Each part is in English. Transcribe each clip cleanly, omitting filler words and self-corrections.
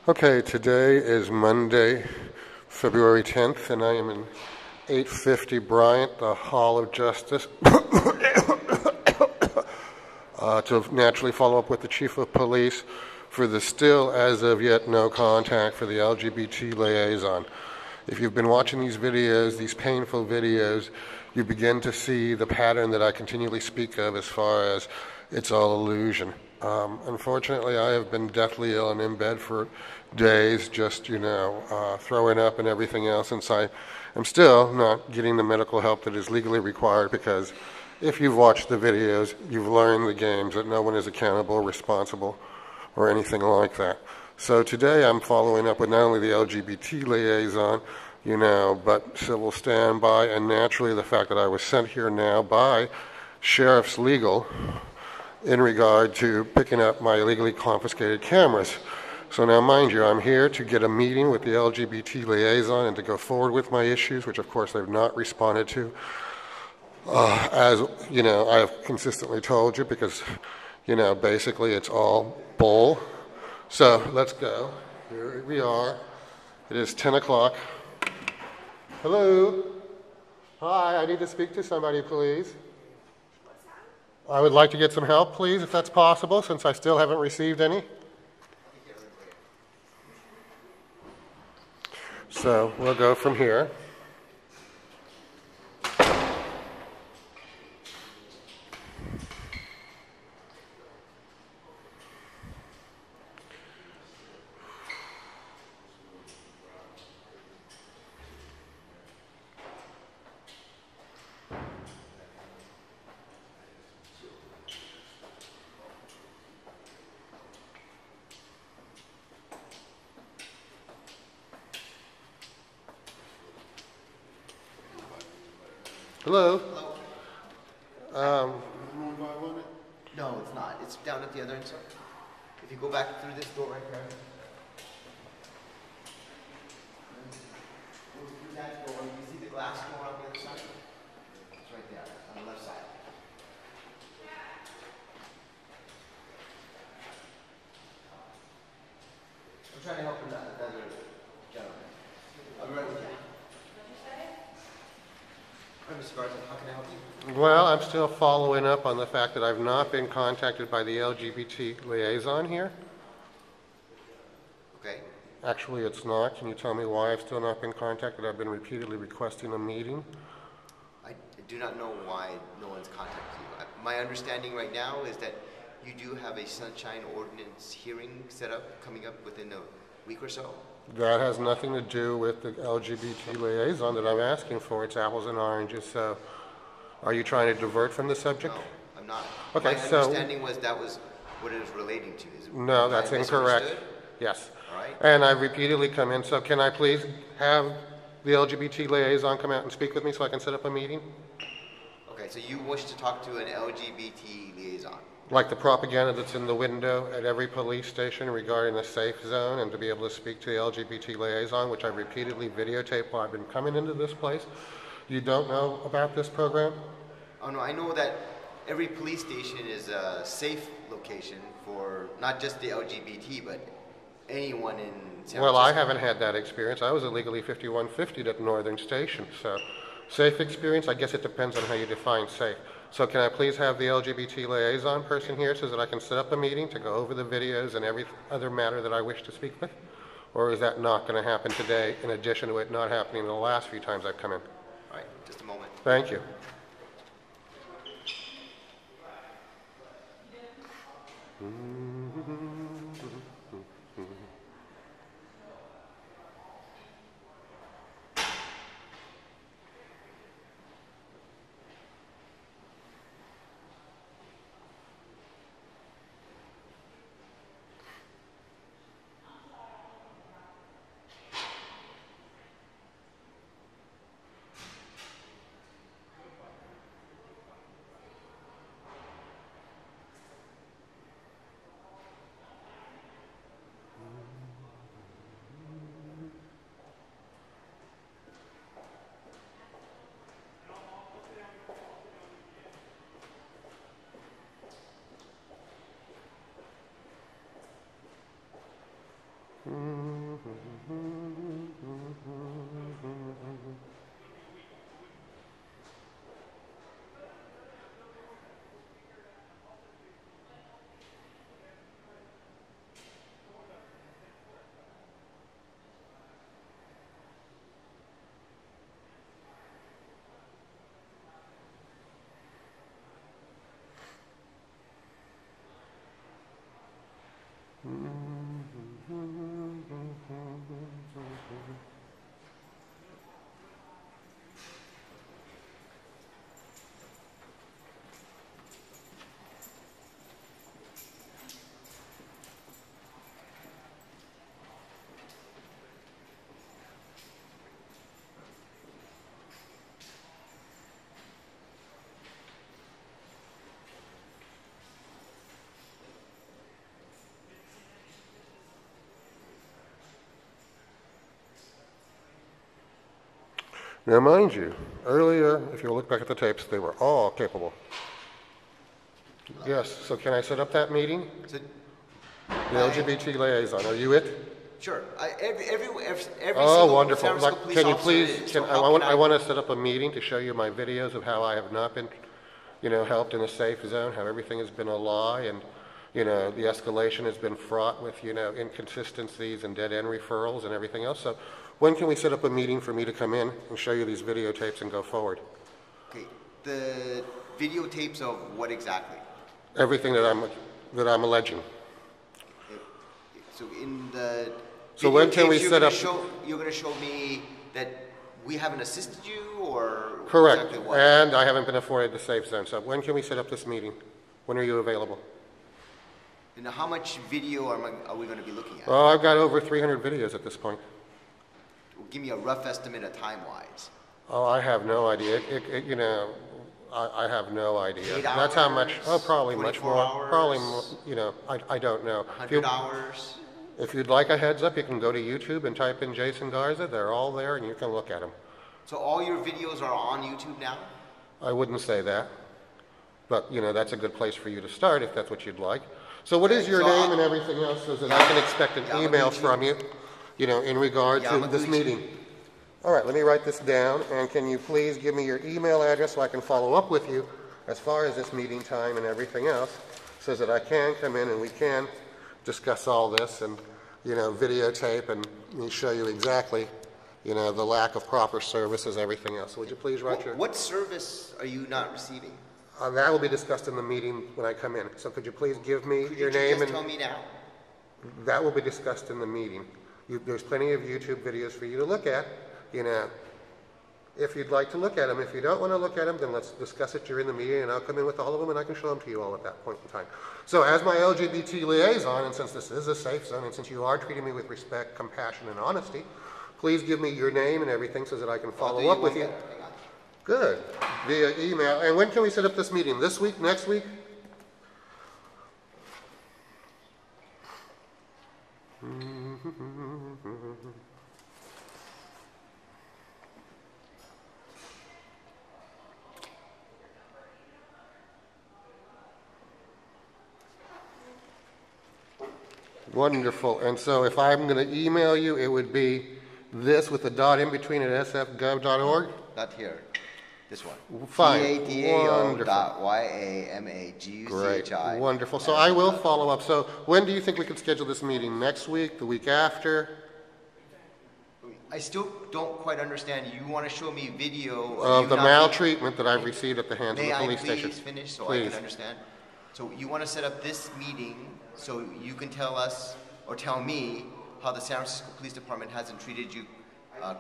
Okay, today is Monday, February 10th, and I am in 850 Bryant, the Hall of Justice, to naturally follow up with the Chief of Police for the still, as of yet, no contact for the LGBT liaison. If you've been watching these videos, these painful videos, you begin to see the pattern that I continually speak of as far as it's all illusion. Unfortunately, I have been deathly ill and in bed for days, just, throwing up and everything else, since I am still not getting the medical help that is legally required, because if you've watched the videos, you've learned the games that no one is accountable, responsible, or anything like that. So today I'm following up with not only the LGBT liaison, but civil standby, and naturally the fact that I was sent here now by Sheriff's Legal in regard to picking up my illegally confiscated cameras. So now, mind you, I'm here to get a meeting with the LGBT liaison and to go forward with my issues, which of course they've not responded to. As I have consistently told you, because, basically it's all bull. So let's go. Here we are. It is 10 o'clock. Hello. Hi, I need to speak to somebody, please. I would like to get some help, please, if that's possible, since I still haven't received any. So we'll go from here. Hello? Hello. No, it's not. It's down at the other end, sir. If you go back through this door right there. Go through that door. You see the glass door on the other side? It's right there, on the left side. I'm trying to help another gentleman. I'll be right with you. Mr. Garza, how can I help you? Well, I'm still following up on the fact that I've not been contacted by the LGBT liaison here. Okay. Actually, it's not. Can you tell me why I've still not been contacted? I've been repeatedly requesting a meeting. I do not know why no one's contacted you. My understanding right now is that you do have a sunshine ordinance hearing set up, coming up within a week or so. That has nothing to do with the LGBT liaison that I'm asking for. It's apples and oranges. So are you trying to divert from the subject? No, I'm not. Okay, My understanding was that was what it was relating to. No, that's incorrect. Yes. All right. And I've repeatedly come in. So can I please have the LGBT liaison come out and speak with me so I can set up a meeting? Okay, so you wish to talk to an LGBT liaison? Like the propaganda that's in the window at every police station regarding the safe zone, and to be able to speak to the LGBT liaison, which I've repeatedly videotaped while I've been coming into this place. You don't know about this program? Oh no, I know that every police station is a safe location for not just the LGBT, but anyone in San Francisco. Well, I haven't had that experience. I was illegally 5150 at Northern Station, so safe experience, I guess it depends on how you define safe. So can I please have the LGBT liaison person here so that I can set up a meeting to go over the videos and every other matter that I wish to speak with? Or is that not going to happen today, in addition to it not happening the last few times I've come in? All right, just a moment. Thank you. Now, mind you, earlier, if you look back at the tapes, they were all capable. Yes, so can I set up that meeting? So, The LGBT liaison, are you it? sure. Every Oh, single wonderful. San Francisco police Can you officer please, is. So I want to set up a meeting to show you my videos of how I have not been, helped in a safe zone, how everything has been a lie, and, the escalation has been fraught with, inconsistencies and dead-end referrals and everything else. So when can we set up a meeting for me to come in and show you these videotapes and go forward? Okay, the videotapes of what exactly? Everything that I'm alleging. So in the So when can we videotapes, set up? You're going to show me that we haven't assisted you, or Correct. exactly what? And I haven't been afforded the safe zone. So when can we set up this meeting? When are you available? And how much video are we going to be looking at? Oh, I've got over 300 videos at this point. Give me a rough estimate of time-wise. Oh, I have no idea. I have no idea. 8 That's how much. hours, Oh, probably much 24 more. hours, Probably, I don't know. 100 hours? If you'd like a heads up, you can go to YouTube and type in Jason Garza. They're all there, and you can look at them. So all your videos are on YouTube now? I wouldn't say that, but that's a good place for you to start if that's what you'd like. So, what is your name and everything else, so that I can expect an email from you, in regard to this meeting? All right, let me write this down, and can you please give me your email address so I can follow up with you as far as this meeting time and everything else, so that I can come in and we can discuss all this and, videotape and show you exactly, the lack of proper services, everything else. So would you please write your... What service are you not receiving? That will be discussed in the meeting when I come in. So could you please give me your name Just and... tell me now. That will be discussed in the meeting. There's plenty of YouTube videos for you to look at, if you'd like to look at them. If you don't want to look at them, then let's discuss it during the meeting, and I'll come in with all of them, and I can show them to you all at that point in time. So as my LGBT liaison, and since this is a safe zone, and since you are treating me with respect, compassion, and honesty, please give me your name and everything so that I can follow up with you. Good. Via email. And when can we set up this meeting? This week? Next week? Wonderful. And so if I'm going to email you, it would be this with a dot in between at sfgov.org? Not here. This one. Fine. DADAO.YAMAGUCHI. Great. Wonderful. So I will follow up. So when do you think we could schedule this meeting? Next week? The week after? I still don't quite understand. You want to show me video Of the maltreatment that I've received at the hands of the police station. May I please finish so I can understand? So you want to set up this meeting so you can tell us or tell me how the San Francisco Police Department hasn't treated you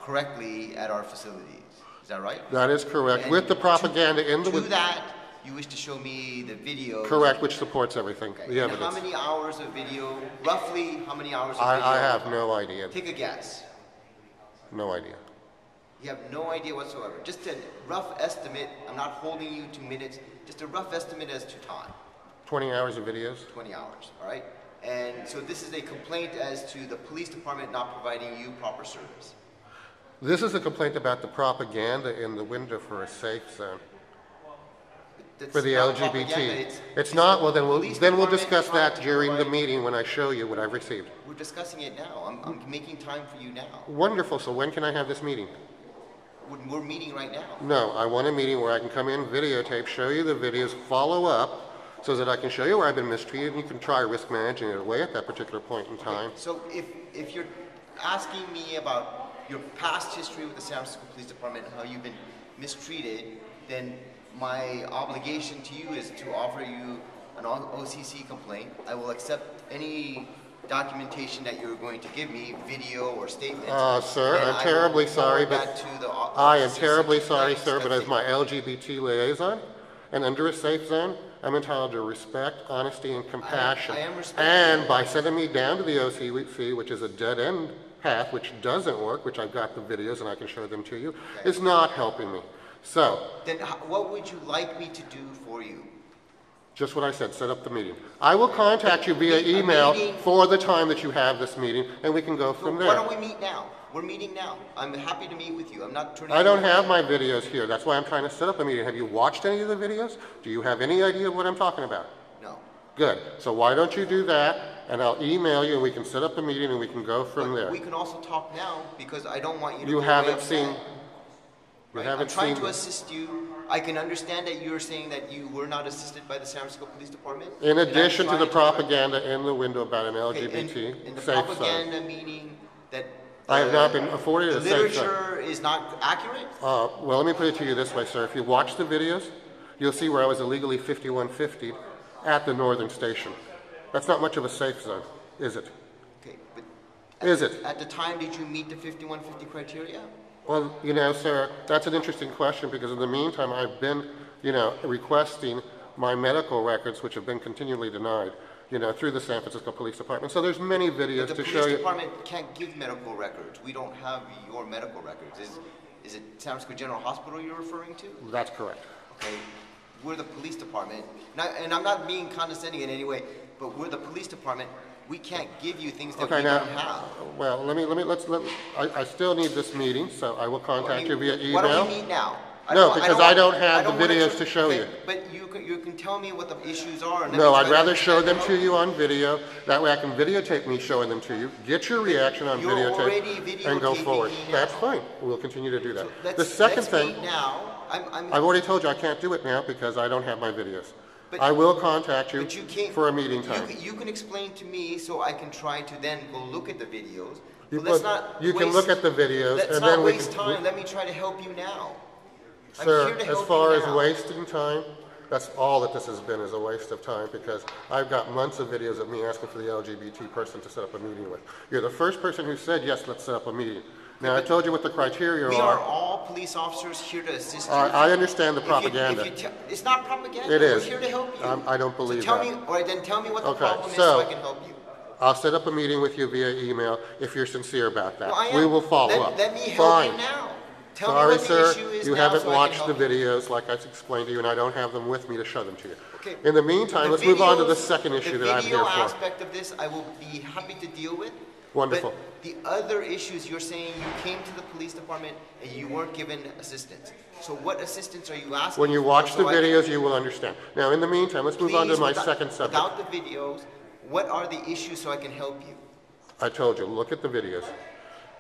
correctly at our facilities. Is that right? That is correct. And with the propaganda in the... To that, you wish to show me the video. Correct, which supports everything. Okay. The And evidence. how many hours of video, roughly how many hours of video? I have no idea. Take a guess. No idea. You have no idea whatsoever. Just a rough estimate. I'm not holding you to minutes. Just a rough estimate as to time. 20 hours of videos? 20 hours, all right? And so this is a complaint as to the police department not providing you proper service. This is a complaint about the propaganda in the window for a safe zone. for the not LGBT. propaganda, It's not. Well, then we'll department discuss trying that to during the provide- meeting when I show you what I've received. We're discussing it now. I'm making time for you now. Wonderful. So when can I have this meeting? We're meeting right now. No, I want a meeting where I can come in, videotape, show you the videos, follow up, so that I can show you where I've been mistreated, and you can try risk managing it away at that particular point in time. So if you're asking me about your past history with the San Francisco Police Department and how you've been mistreated, then my obligation to you is to offer you an OCC complaint. I will accept any documentation that you're going to give me, video or statement. Sir, and I'm terribly sorry, but I am terribly sorry, sir, but as my LGBT liaison and under a safe zone, I'm entitled to respect, honesty, and compassion. I am respecting And you. by sending me down to the OCC, which is a dead-end path, which doesn't work, which I've got the videos and I can show them to you, is not helping me. So, Then what would you like me to do for you? just what I said, set up the meeting. I will contact you via A email meeting- for the time that you have this meeting, and we can go from Why there. don't we meet now? We're meeting now. I'm happy to meet with you. I'm not turning I don't you away. have my videos here. That's why I'm trying to set up a meeting. Have you watched any of the videos? Do you have any idea of what I'm talking about? No. Good. So why don't you do that, and I'll email you, and we can set up a meeting, and we can go from But there. we can also talk now because I don't want you to You go haven't away seen. upset, You right? haven't I'm trying seen. to assist you. I can understand that you're saying that you were not assisted by the San Francisco Police Department. In and I'm addition to the trying propaganda in the window about an Okay, LGBT in the safe zone, propaganda meaning that I have not been afforded the a safe zone. literature is not accurate. Well, let me put it to you this way, sir. If you watch the videos, you'll see where I was illegally 5150 at the northern station. That's not much of a safe zone, is it? Okay, but Is it? at the time did you meet the 5150 criteria? Well, sir, that's an interesting question because in the meantime, I've been, requesting my medical records, which have been continually denied, through the San Francisco Police Department. So there's many videos The to show police you. department can't give medical records. We don't have your medical records. Is it San Francisco General Hospital you're referring to? That's correct. Okay, we're the police department, and I'm not being condescending in any way, but we're the police department. We can't give you things that Okay, we now, don't have. well, I still need this meeting, so I will contact you via email. Why don't we meet now? No, because I don't have the wanna videos to show okay, you. But you can tell me what the issues are. And let No, me I'd try to rather show them understand to you on video. That way I can videotape me showing them to you, get your reaction on You're already videotape, and go videotaping forward. me now. That's fine. We'll continue to do that. Let's- The second let's thing, meet now. I've already told you I can't do it now because I don't have my videos. But- I will contact you But you can't, for a meeting time. You can explain to me so I can try to then go look at the videos. You But let's put- not you can waste- look at the videos let's and not then we waste can- time. Let me try to help you now. I'm Sir, here to as help far you as now. wasting time, that's all that this has been, is a waste of time because I've got months of videos of me asking for the LGBT person to set up a meeting with. You're the first person who said, yes, let's set up a meeting. Now, I told you what the criteria We are are. all police officers here to assist you. I understand the If you- propaganda. it's not propaganda. It is. We're here to help you. I don't believe so tell that. me, all right, then tell me what the Okay, problem is so- so I can help you. I'll set up a meeting with you via email if you're sincere about that. Well, I am. We will follow up. Let me help Fine. you now. Tell me Sorry, what the sir, issue is you now haven't so I can watched the help you. videos like I explained to you, and I don't have them with me to show them to you. Okay. In the meantime, The let's move on to the videos- second issue that I'm here The for. video aspect of this, I will be happy to deal with. Wonderful. But the other issues, you're saying you came to the police department and you weren't given assistance. So what assistance are you asking? When you for watch the so I can- videos, you will understand. Now, in the meantime, let's move on to Please, my without- second subject. Without the videos, what are the issues so I can help you? I told you, look at the videos.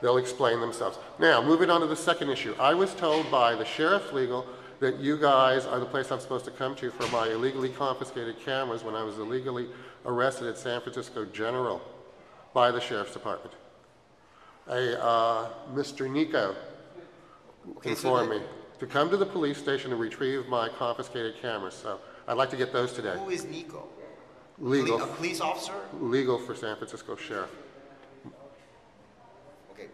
They'll explain themselves. Now, moving on to the second issue. I was told by the sheriff's legal that you guys are the place I'm supposed to come to for my illegally confiscated cameras when I was illegally arrested at San Francisco General by the sheriff's department. Mr. Nicco informed me to come to the police station and retrieve my confiscated cameras. So I'd like to get those today. Who is Nicco? Legal, A police officer? legal for San Francisco Sheriff. Okay.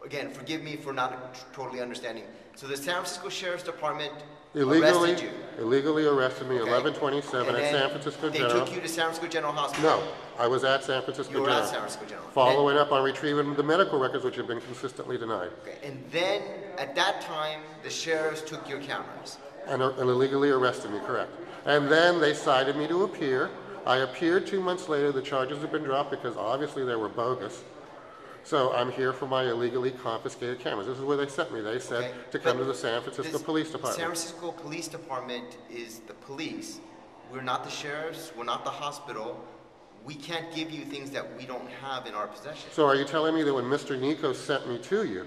Again, forgive me for not totally understanding. So the San Francisco Sheriff's Department arrested you. Illegally arrested me, Okay. 1127 And at then San Francisco they General. took you to San Francisco General Hospital. No, I was at San Francisco You were General. at San Francisco General. Following up on retrieving the medical records which have been consistently denied. Okay. And then at that time, the sheriffs took your cameras. And illegally arrested me, correct. And then they cited me to appear. I appeared 2 months later. The charges have been dropped because obviously they were bogus. So I'm here for my illegally confiscated cameras. This is where they sent me. They said to come to the San Francisco Police Department. San Francisco Police Department is the police. We're not the sheriffs. We're not the hospital. We can't give you things that we don't have in our possession. So are you telling me that when Mr. Nicco sent me to you,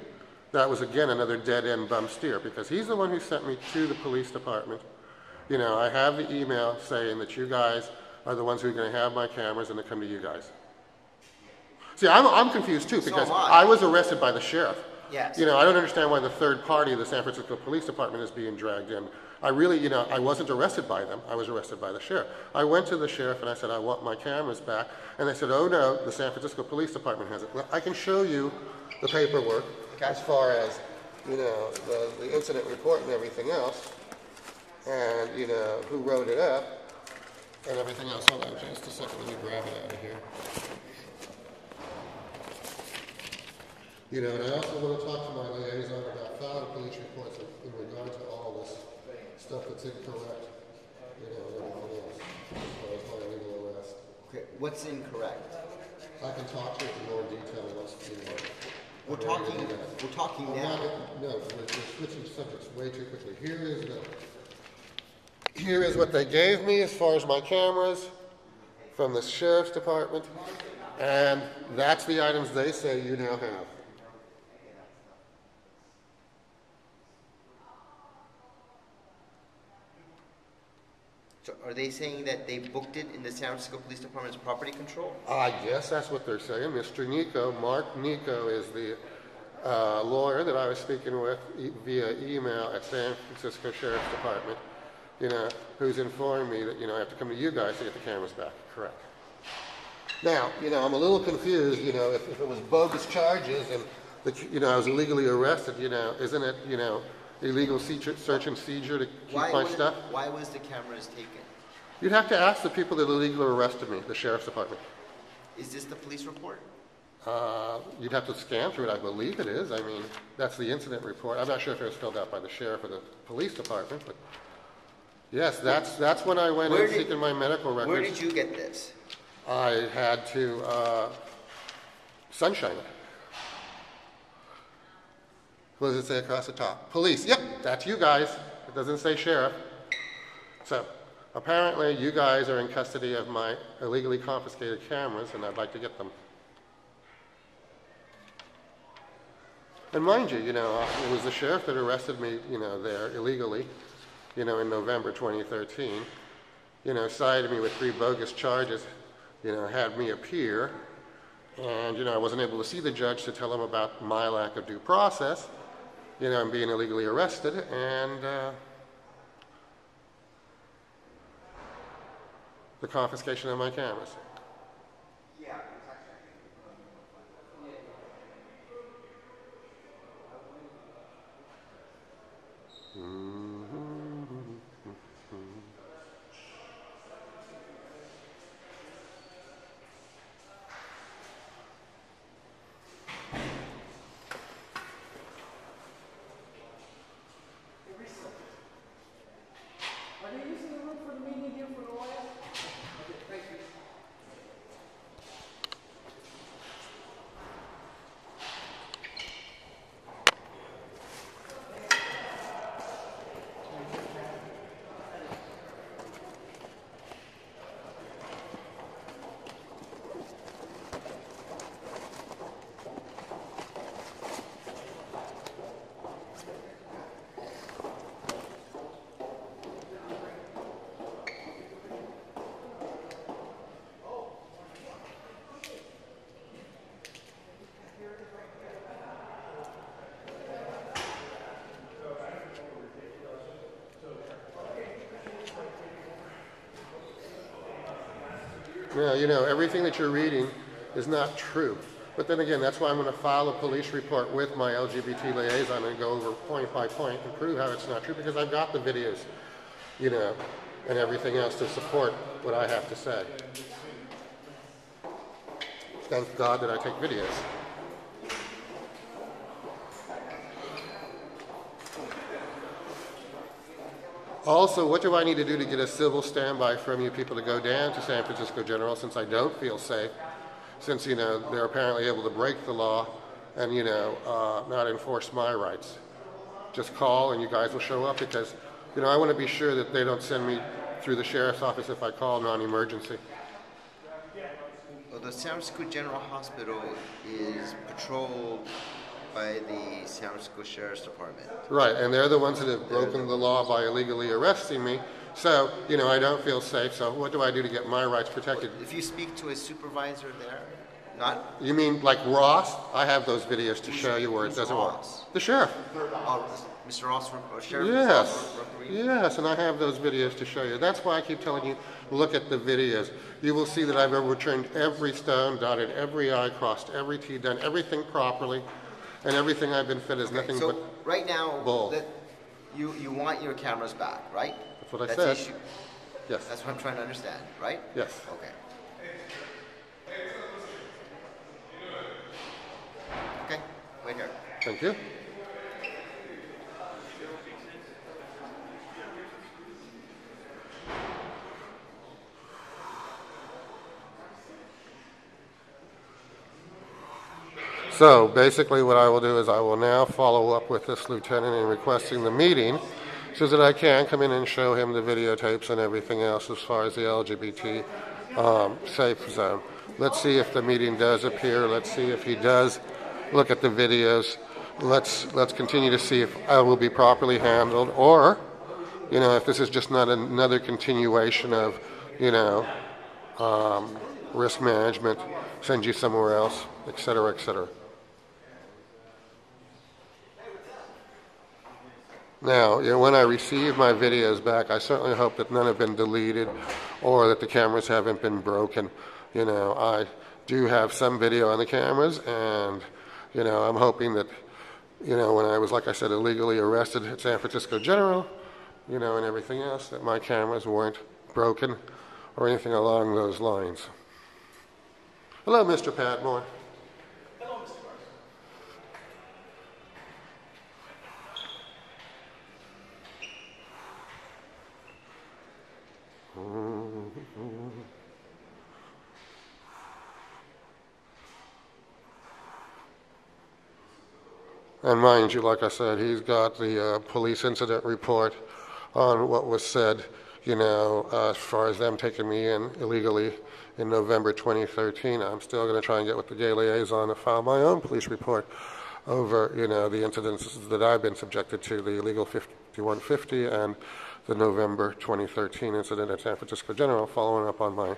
that was again another dead-end bum steer? Because he's the one who sent me to the police department. You know, I have the email saying that you guys are the ones who are going to have my cameras and they come to you guys. See, I'm confused too, because I was arrested by the sheriff. Yes. You know, I don't understand why the third party of the San Francisco Police Department is being dragged in. I really, you know, I wasn't arrested by them. I was arrested by the sheriff. I went to the sheriff and I said, I want my cameras back. And they said, oh no, the San Francisco Police Department has it. Well, I can show you the paperwork as far as, you know, the incident report and everything else. And, you know, who wrote it up and everything else. Hold on just a second, let me grab it out of here. You know, and I also want to talk to my liaison about filing police reports in regard to all this stuff that's incorrect, you know, and everything else, as far as my illegal arrest. Okay, what's incorrect? I can talk to you in more detail once, you know. We're talking now. No, we're switching subjects way too quickly. Here is what they gave me as far as my cameras from the sheriff's department, and that's the items they say you now have. So are they saying that they booked it in the San Francisco Police Department's property control? I guess that's what they're saying. Mr. Nicco, Mark Nicco, is the lawyer that I was speaking with via email at San Francisco Sheriff's Department, you know, who's informed me that, you know, I have to come to you guys to get the cameras back. Correct. Now, you know, I'm a little confused, you know, if it was bogus charges and, you know, I was illegally arrested, you know, isn't it, you know, illegal search and seizure to keep my stuff? Why was the cameras taken? You'd have to ask the people that illegally arrested me, the sheriff's department. Is this the police report? You'd have to scan through it. I believe it is. I mean, that's the incident report. I'm not sure if it was filled out by the sheriff or the police department, but yes, that's when I went in seeking my medical records. Where did you get this? I had to sunshine it. What does it say across the top? Police. Yep, that's you guys. It doesn't say sheriff. So apparently you guys are in custody of my illegally confiscated cameras, and I'd like to get them. And mind you, you know, it was the sheriff that arrested me, you know, there illegally, you know, in November 2013. You know, cited me with 3 bogus charges, you know, had me appear. And, you know, I wasn't able to see the judge to tell him about my lack of due process, you know, and being illegally arrested, and the confiscation of my cameras. Now, you know, everything that you're reading is not true. But then again, that's why I'm going to file a police report with my LGBT liaison and go over point by point and prove how it's not true, because I've got the videos, you know, and everything else to support what I have to say. Thank God that I take videos. Also, what do I need to do to get a civil standby from you people to go down to San Francisco General, since I don't feel safe, since, they're apparently able to break the law and, not enforce my rights. Just call and you guys will show up because, I want to be sure that they don't send me through the sheriff's office if I call non-emergency. Well, the San Francisco General Hospital is patrolled by the San Francisco Sheriff's Department. Right, and they're the ones that have broken the law by illegally arresting me. So, I don't feel safe. So what do I do to get my rights protected? If you speak to a supervisor there, not... You mean like Ross? I have those videos to show you where it doesn't work. The sheriff. Mr. Ross, Sheriff? Yes. Yes, and I have those videos to show you. That's why I keep telling you, look at the videos. You will see that I've overturned every stone, dotted every I, crossed every T, done everything properly, and everything I've been fed is nothing but right now, bull. You want your cameras back, right? That's what I said. That's the issue. Yes. That's what I'm trying to understand, right? Yes. Okay. Okay, wait here. Thank you. So basically what I will do is I will now follow up with this lieutenant in requesting the meeting so that I can come in and show him the videotapes and everything else as far as the LGBT safe zone. Let's see if the meeting does appear. Let's see if he does look at the videos. Let's continue to see if I will be properly handled, or, if this is just not another continuation of, risk management, send you somewhere else, et cetera, et cetera. Now, when I receive my videos back, I certainly hope that none have been deleted or that the cameras haven't been broken. I do have some video on the cameras, and, I'm hoping that, when I was, like I said, illegally arrested at San Francisco General, and everything else, that my cameras weren't broken or anything along those lines. Hello, Mr. Padmore. Hello, Mr. Garza. And mind you, like I said, he's got the police incident report on what was said, as far as them taking me in illegally in November 2013. I'm still going to try and get with the gay liaison to file my own police report over, the incidents that I've been subjected to, the illegal 5150 and the November 2013 incident at San Francisco General, following up on my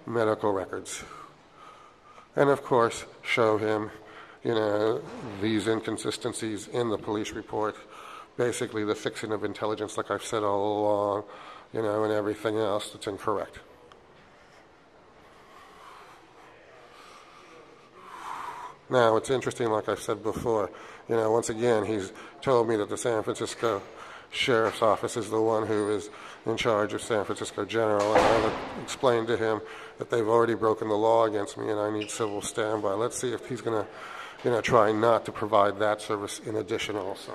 medical records. And of course, show him, these inconsistencies in the police report, basically the fixing of intelligence, like I've said all along, and everything else that's incorrect. Now, it's interesting, like I've said before, once again, he's told me that the San Francisco Sheriff's Office is the one who is in charge of San Francisco General, and I've explained to him that they've already broken the law against me and I need civil standby. Let's see if he's going to, try not to provide that service in addition also.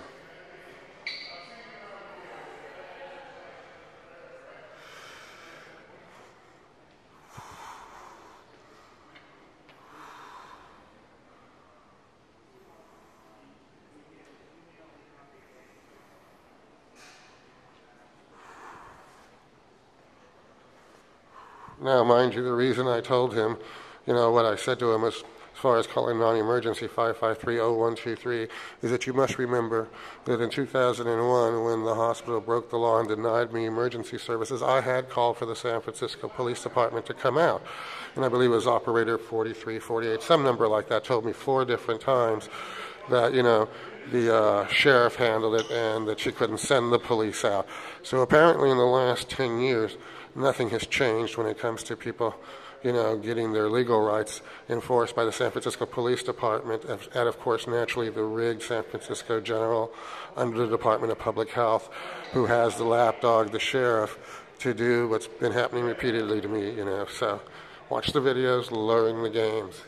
Now, mind you, the reason I told him, what I said to him as far as calling non-emergency 553-0123 is that you must remember that in 2001, when the hospital broke the law and denied me emergency services, I had called for the San Francisco Police Department to come out. And I believe it was operator 4348, some number like that, told me 4 different times that, the sheriff handled it and that she couldn't send the police out. So apparently in the last 10 years, nothing has changed when it comes to people, getting their legal rights enforced by the San Francisco Police Department, and of course, naturally, the rigged San Francisco General under the Department of Public Health, who has the lapdog, the sheriff, to do what's been happening repeatedly to me, So watch the videos, learn the games.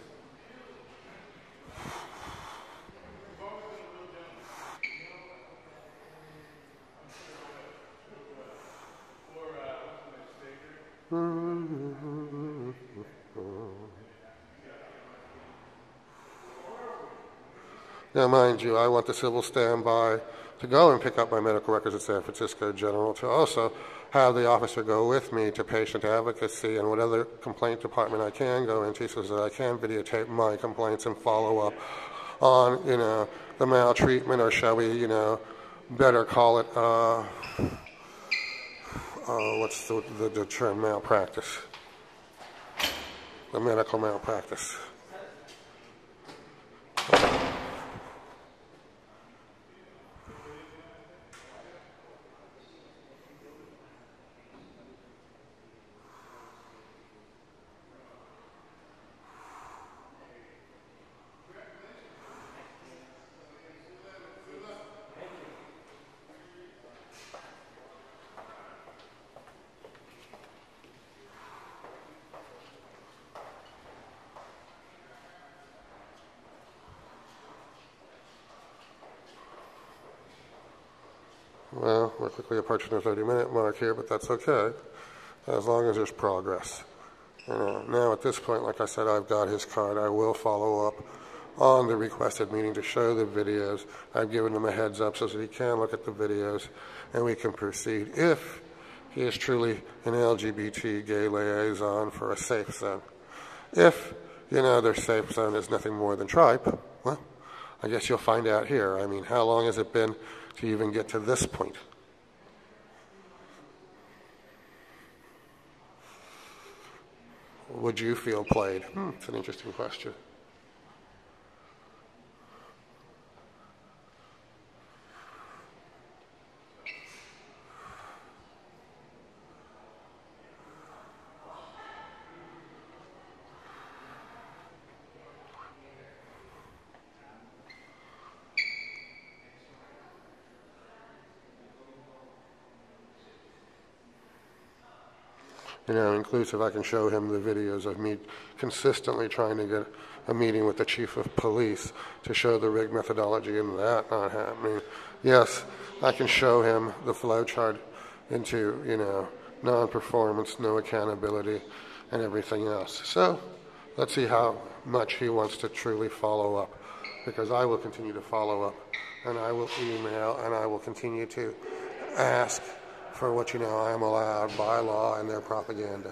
Now, mind you, I want the civil standby to go and pick up my medical records at San Francisco General, to also have the officer go with me to patient advocacy and what other complaint department I can go into, so that I can videotape my complaints and follow up on, the maltreatment, or shall we, better call it, what's the term, malpractice, the medical malpractice. Well, we're quickly approaching the 30-minute mark here, but that's okay, as long as there's progress. Now at this point, like I said, I've got his card. I will follow up on the requested meeting to show the videos. I've given him a heads up so that he can look at the videos, and we can proceed if he is truly an LGBT gay liaison for a safe zone. If, their safe zone is nothing more than tripe, well, I guess you'll find out here. I mean, how long has it been to even get to this point? Would you feel played? It's an interesting question. Inclusive, I can show him the videos of me consistently trying to get a meeting with the chief of police to show the rig methodology and that not happening. Yes, I can show him the flow chart into, non-performance, no accountability, and everything else. So let's see how much he wants to truly follow up, because I will continue to follow up, and I will email, and I will continue to ask for what I am allowed by law and their propaganda.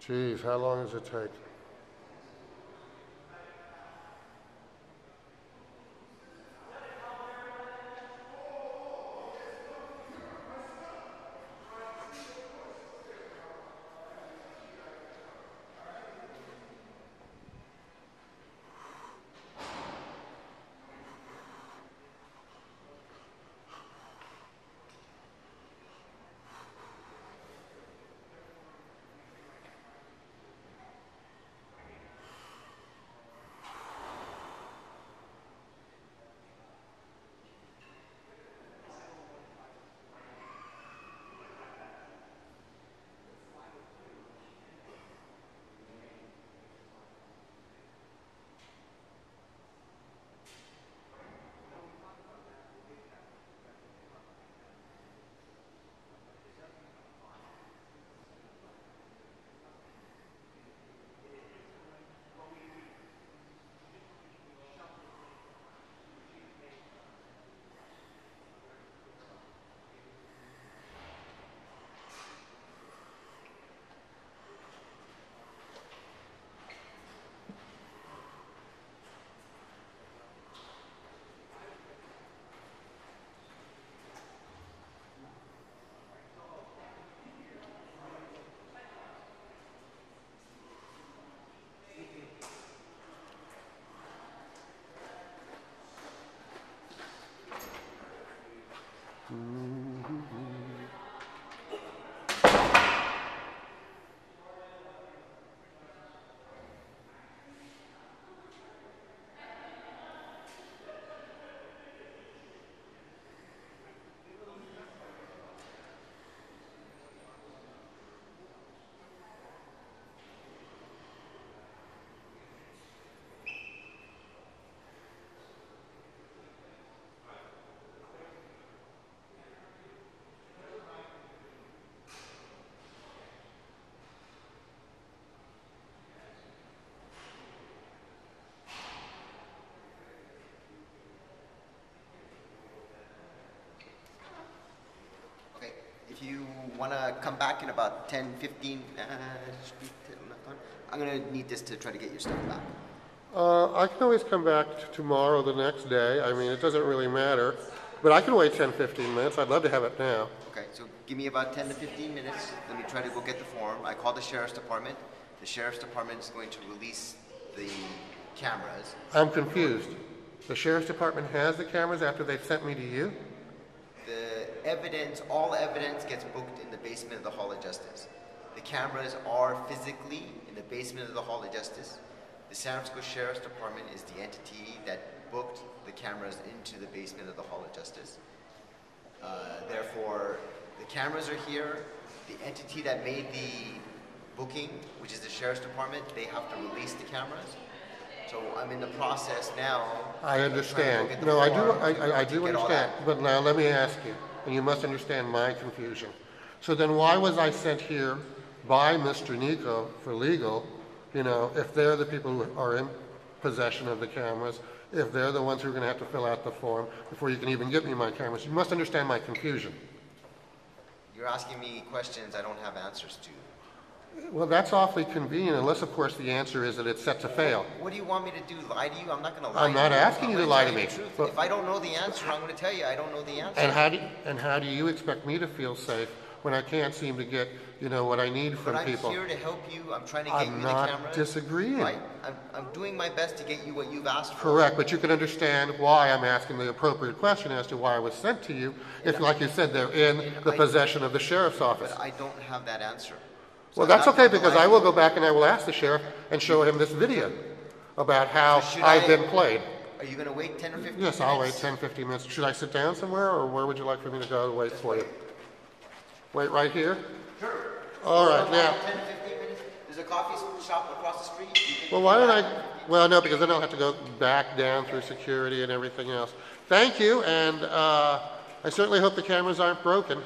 Geez, how long does it take? If you want to come back in about 10, 15, I'm going to need this to try to get your stuff back. I can always come back tomorrow, the next day. I mean, it doesn't really matter. But I can wait 10, 15 minutes. I'd love to have it now. Okay, so give me about 10 to 15 minutes. Let me try to go get the form. I called the Sheriff's Department. The Sheriff's Department is going to release the cameras. I'm confused. The Sheriff's Department has the cameras after they've sent me to you? The evidence, all evidence gets booked in the basement of the Hall of Justice. The cameras are physically in the basement of the Hall of Justice. The San Francisco Sheriff's Department is the entity that booked the cameras into the basement of the Hall of Justice. Therefore, the cameras are here. The entity that made the booking, which is the Sheriff's Department, they have to release the cameras. So I'm in the process now. I understand. No, I do understand. But now let me ask you, and you must understand my confusion. So then why was I sent here by Mr. Nicco for legal, you know, if they're the people who are in possession of the cameras, if they're the ones who are going to have to fill out the form before you can even give me my cameras? You must understand my confusion. You're asking me questions I don't have answers to. Well, that's awfully convenient, unless, of course, the answer is that it's set to fail. What do you want me to do, lie to you? I'm not going to lie to you. I'm not asking you to lie to me. If I don't know the answer, I'm going to tell you I don't know the answer. And how do you expect me to feel safe when I can't seem to get, you know, what I need from people? But I'm here to help you. I'm trying to get you the cameras. I'm not disagreeing. Right? I'm doing my best to get you what you've asked for. Correct, but you can understand why I'm asking the appropriate question as to why I was sent to you, if, like you said, they're in the possession of the sheriff's office. But I don't have that answer. So well, that's okay, because I will go back and I will ask the sheriff and show him this video about how I've been played. Are you going to wait 10 or 15 minutes? Yes, I'll wait 10, 15 minutes. Should I sit down somewhere, or where would you like for me to go to wait for you? Wait right here? Sure. All right, now. 10 to 15 minutes. There's a coffee shop across the street. Well, why don't I? Well, no, because then I'll have to go back down through security and everything else. Thank you, and I certainly hope the cameras aren't broken.